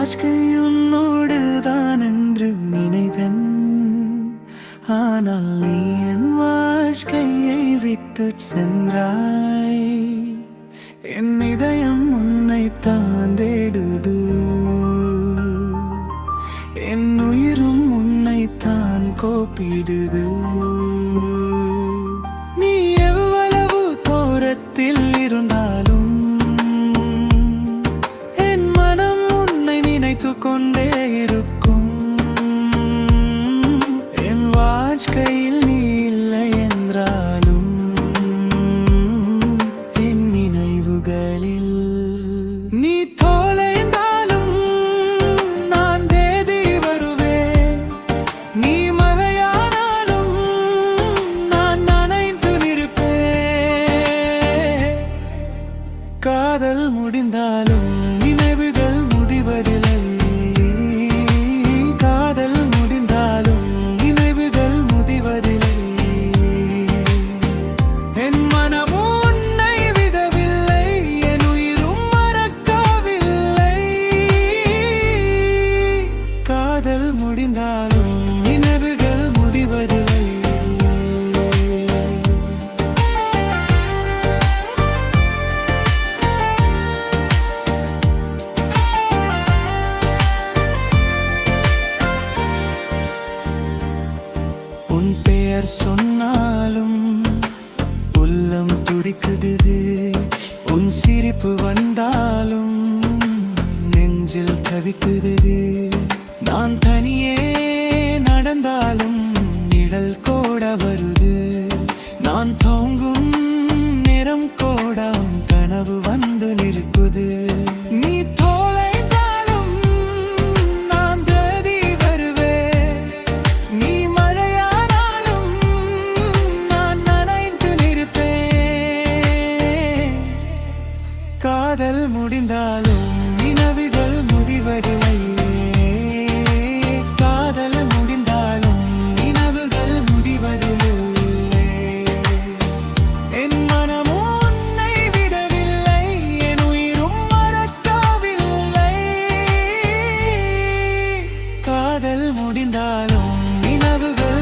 வாழ்க்கை உன்னோடுதான் என்று நினைவன். ஆனால் நீ என் வாழ்க்கையை விட்டு சென்றாய். என் இதயம் உன்னைத்தான் தேடுது, என் உயிரும் உன்னைத்தான் கோப்பிடுது. நீ எவ்வளவு தூரத்தில் இருந்தாலும் என் மனம் உன்னை நினைத்து கொண்டே இருக்கும். என் வாழ்க்கையில் நீ இல்லை என்றாலும் என் நினைவுகளில் நீ தொலைந்தாலும் நான் தேடி வருவேன். நீ மழையானாலும் நான் நனைந்து நிற்பேன். காதல் முடிந்தாலும் நினைவுகள் முடிவதில்லை. காதல் முடிந்தாலும் நினைவுகள் முடிவதில்லை. என் மனமும் உன்னை விடவில்லை, என் உயிரும் மறக்கவில்லை. காதல் முடிந்தாலும் நினைவுகள் முடிவதில்லை. உன் பெயர் சொன்னாலும் உள்ளம் துடிக்குது. உன் சிரிப்பு வந்தாலும் நெஞ்சில் தவிக்குது. நான் தனியே நடந்தாலும் நிழல் கூட வருது. நான் தூங்கும் நேரம் கூட கனவு வந்து நிற்குது. நீ தொலைந்தாலும் நான் தேடி வருவேன். நீ மழையானாலும் நான் நனைந்து நிற்பேன். காதல் முடிந்தாலும் நினைவுகள் முடிவதில்லை. காதல் முடிந்தாலும் நினைவுகள் முடிவதில்லை. என் மனமும் உன்னை விடவில்லை, என் உயிரும் மறக்கவில்லை. காதல் முடிந்தாலும் நினைவுகள்